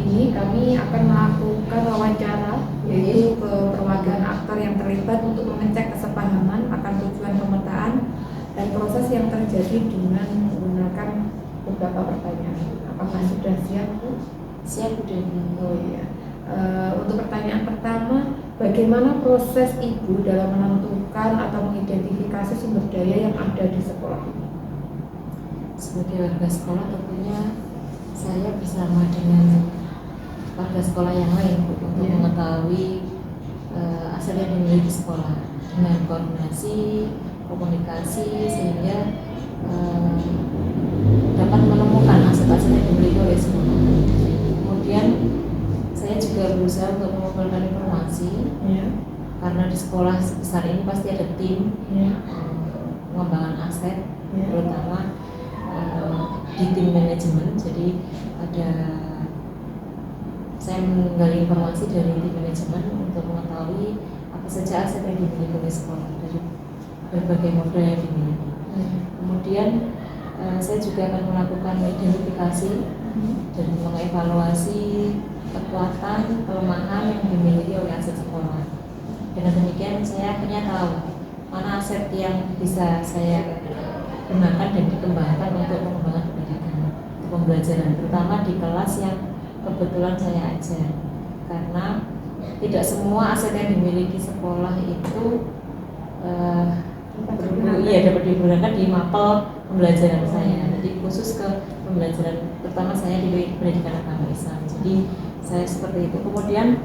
ini kami akan melakukan wawancara, yaitu perwakilan aktor yang terlibat untuk mengecek kesepahaman akan tujuan pemetaan dan proses yang terjadi dengan menggunakan beberapa pertanyaan. Apakah sudah siap, Bu? Siap, udah. Oh iya. Untuk pertanyaan pertama, bagaimana proses Ibu dalam menentukan atau mengidentifikasi sumber daya yang ada di sekolah ini? Sebagai warga sekolah tentunya saya bersama dengan warga sekolah yang lain untuk mengetahui aset yang dimiliki sekolah dengan koordinasi, komunikasi sehingga dapat menemukan aset-aset yang dimiliki oleh sekolah. Kemudian saya juga berusaha untuk mengumpulkan informasi karena di sekolah sebesar ini pasti ada tim pengembangan aset terutama di tim manajemen. Jadi saya menggali informasi dari tim manajemen untuk mengetahui apa saja aset yang dimiliki oleh sekolah dari berbagai modal yang dimiliki. Kemudian saya juga akan melakukan identifikasi dan mengevaluasi kekuatan, kelemahan yang dimiliki oleh aset sekolah. Dengan demikian saya akhirnya tahu mana aset yang bisa saya gunakan dan dikembangkan untuk pengembangan pendidikan, pembelajaran, terutama di kelas yang kebetulan saya ajar. Karena tidak semua aset yang dimiliki sekolah itu dapat digunakan di mapel pembelajaran saya. Jadi khusus ke pembelajaran, terutama saya di pendidikan agama Islam. Jadi saya seperti itu. Kemudian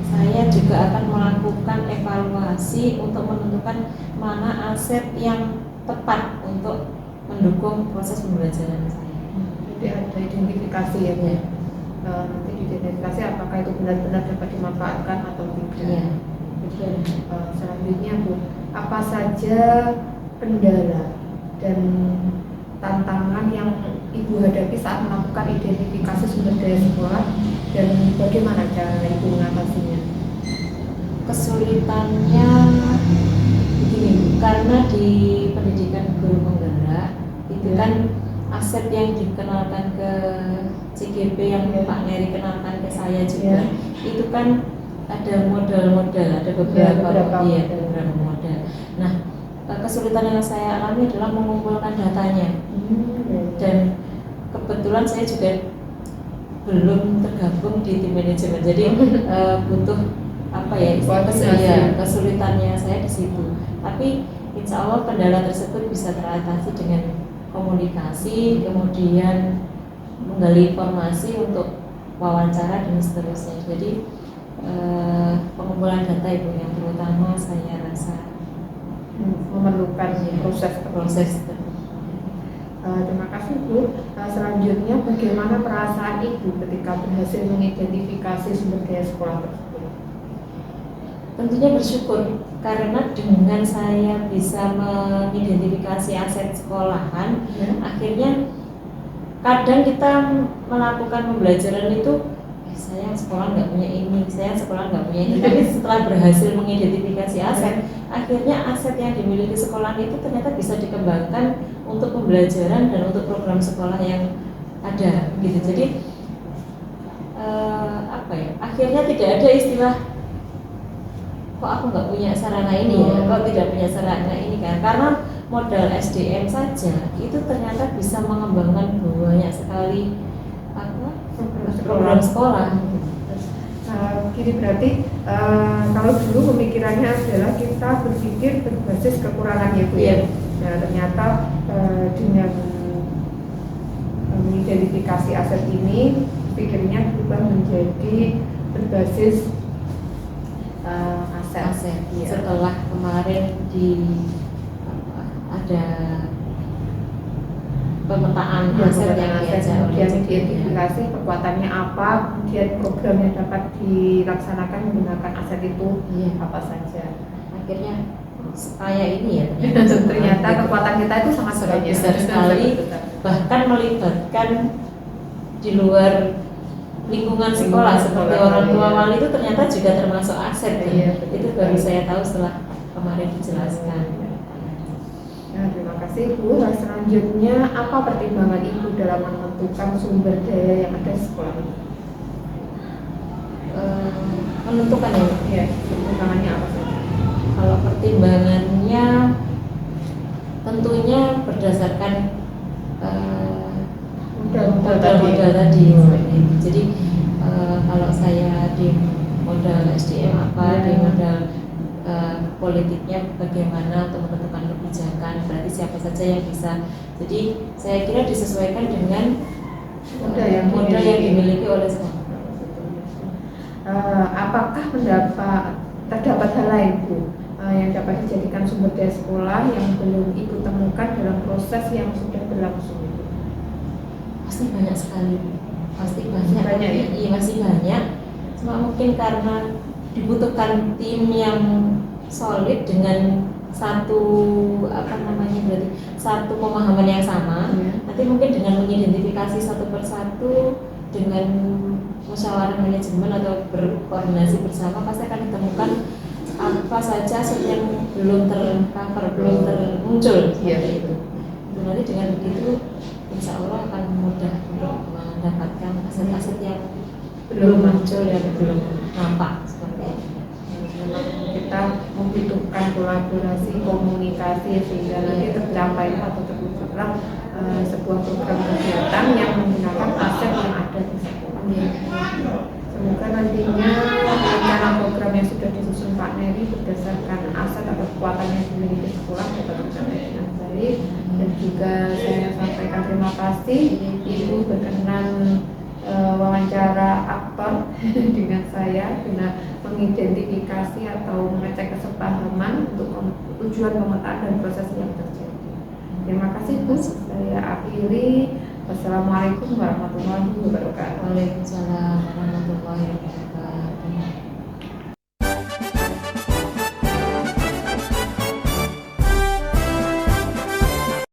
saya juga akan melakukan evaluasi untuk menentukan mana aset yang tepat untuk mendukung proses pembelajaran saya. Jadi ada identifikasi ya, Bu? Nanti identifikasi apakah itu benar-benar dapat dimanfaatkan atau tidak. Kemudian selanjutnya, Bu, apa saja kendala dan tantangan yang Ibu hadapi saat melakukan identifikasi sumber daya sekolah dan bagaimana cara Ibu mengatasinya? Kesulitannya begini, karena di pendidikan guru penggerak itu kan aset yang dikenalkan ke CGP yang Pak Neri kenalkan ke saya juga itu kan ada modal-modal, ada beberapa modal. Nah, kesulitan yang saya alami adalah mengumpulkan datanya. Dan kebetulan saya juga belum tergabung di tim manajemen, jadi butuh kesulitannya saya di situ. Tapi insya Allah kendala tersebut bisa teratasi dengan komunikasi, kemudian menggali informasi untuk wawancara dan seterusnya. Jadi pengumpulan data itu yang terutama saya rasa memerlukan proses. Terima kasih, Bu. Selanjutnya, bagaimana perasaan Ibu ketika berhasil mengidentifikasi sumber daya sekolah tersebut? Tentunya bersyukur karena dengan saya bisa mengidentifikasi aset sekolahan, akhirnya kadang kita melakukan pembelajaran itu saya sekolah nggak punya ini, saya sekolah nggak punya ini. Tapi setelah berhasil mengidentifikasi aset, akhirnya aset yang dimiliki sekolah itu ternyata bisa dikembangkan untuk pembelajaran dan untuk program sekolah yang ada, gitu. Jadi akhirnya tidak ada istilah kok aku nggak punya sarana ini ya, kok tidak punya sarana ini kan? Karena modal SDM saja itu ternyata bisa mengembangkan banyak sekali program sekolah. Jadi berarti kalau dulu pemikirannya adalah kita berpikir berbasis kekurangan ya, Bu ya. Nah, ternyata dengan mengidentifikasi aset ini, pikirnya berubah menjadi berbasis aset. Setelah kemarin ada pemetaan aset yang kemudian identifikasi kekuatannya apa, kemudian program yang dapat dilaksanakan menggunakan aset itu apa saja. Akhirnya kayak ini ya ternyata kekuatan kita itu sangat besar sekali, bahkan melibatkan di luar lingkungan sekolah seperti orang tua wali itu ternyata juga termasuk aset. Itu baru saya tahu setelah kemarin dijelaskan. Nah, terima kasih Bu. Nah, selanjutnya apa pertimbangan Ibu dalam menentukan sumber daya yang ada di sekolah ini? Menentukan ya, Ya, pertimbangannya apa saja? kalau pertimbangannya tentunya berdasarkan modal-modal tadi seperti itu. Jadi kalau saya di modal SDM apa, di modal politiknya bagaimana untuk menentukan kebijakan, berarti siapa saja yang bisa. Jadi saya kira disesuaikan dengan modal yang dimiliki oleh sekolah. Apakah terdapat hal lain Bu yang dapat dijadikan sumber daya sekolah yang belum Ibu temukan dalam proses yang sudah berlangsung itu? Pasti banyak sekali, pasti banyak ya? Iya masih banyak. Cuma mungkin karena dibutuhkan tim yang solid dengan satu berarti satu pemahaman yang sama. Nanti mungkin dengan mengidentifikasi satu persatu dengan musyawarah manajemen atau berkoordinasi bersama pasti akan ditemukan apa saja yang belum tercover, belum termuncul. Itu. Nanti dengan begitu insya Allah akan mudah untuk mendapatkan aset-aset yang belum muncul, yang belum nampak seperti itu. Kita membutuhkan kolaborasi, komunikasi sehingga nanti tercapai atau terwujudlah sebuah program kegiatan yang menggunakan aset yang ada di sekolah. Semoga nantinya rencana program yang sudah disusun Pak Neri berdasarkan aset atau kekuatan yang dimiliki sekolah dapat tercapai dengan baik. Dan juga saya sampaikan terima kasih Ibu berkenan wawancara aktor dengan saya guna mengidentifikasi atau mengecek kesepahaman untuk tujuan pemetaan dan proses yang terjadi. Terima kasih Bu. Saya akhiri. Wassalamualaikum warahmatullahi wabarakatuh. Waalaikumsalam warahmatullahi wabarakatuh.